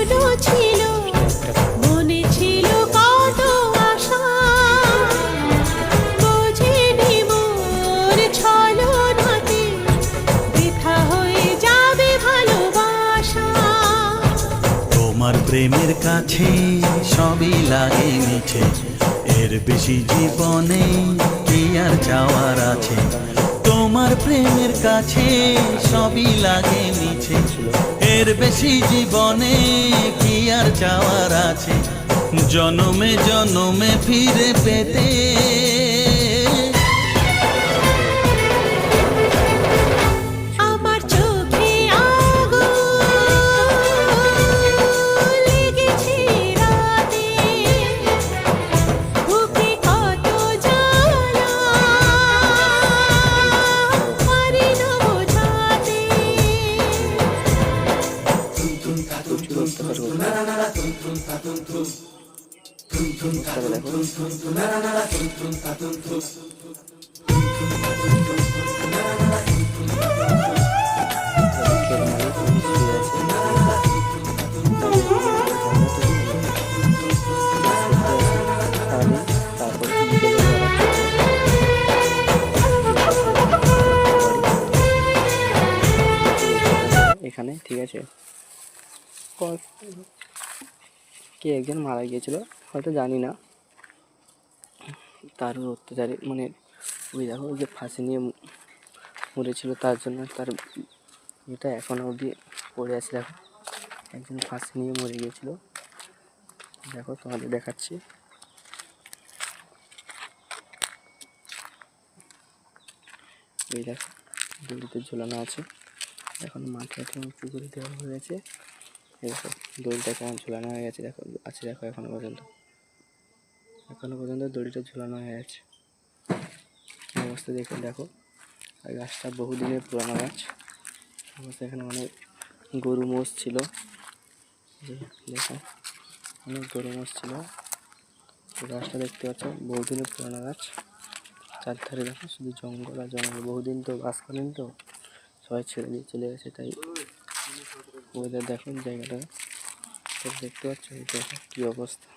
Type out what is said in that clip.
এখনো ছিল, মনে ছিল কত আশা, বোঝেনি মোর ছলনাতে বৃথা হয়ে যাবে ভালোবাসা। তোমার প্রেমের কাছে সবই লাগে মিছে, এর বেশি জীবনে কি আর চাওয়ার আছে। তোমার প্রেমের কাছে সবই লাগে মিছে, এর বেশি জীবনে কি আর চাওয়ার আছে। জনমে জনমে ফিরে পেতে আমার চোখে আগুন লেগেছে রাতে, বুকে কত জ্বালা পারি না বোঝাতে। এখানে ঠিক আছে, কে একজন মারা গিয়েছিল হয়তো জানি না, তার অত্যাচারে মানে ওই দেখো যে ফাঁসি নিয়ে মরেছিল, তার জন্য তার এটা এখনো অবধি পড়ে আছে। দেখো একজন ফাঁসি নিয়ে মরে গিয়েছিল, দেখো তোমাদের দেখাচ্ছি। এই দেখো দড়িতে ঝোলানো আছে, এখন মাঠে এখন উঁচু করে দেওয়া হয়েছে। এই দেখো দড়িটা কেমন ঝোলানো হয়ে গেছে, দেখো আছে, দেখো এখনো পর্যন্ত দড়িটা ঝোলানো হয়ে আছে। অবস্থা দেখে দেখো, আর গাছটা বহুদিনের পুরানো গাছ। অবস্থা এখানে অনেক গরু মোষ ছিল, দেখো অনেক গরু মোষ ছিল। গাছটা দেখতে পাচ্ছ বহুদিনের পুরানো গাছ, চারধারে দেখো শুধু জঙ্গল আর জঙ্গল। বহুদিন তো বাস করেনি, তো সবাই ছেড়ে দিয়ে চলে গেছে, তাই ওদের দেখো জায়গাটা দেখতে পাচ্ছ, দেখো কী অবস্থা।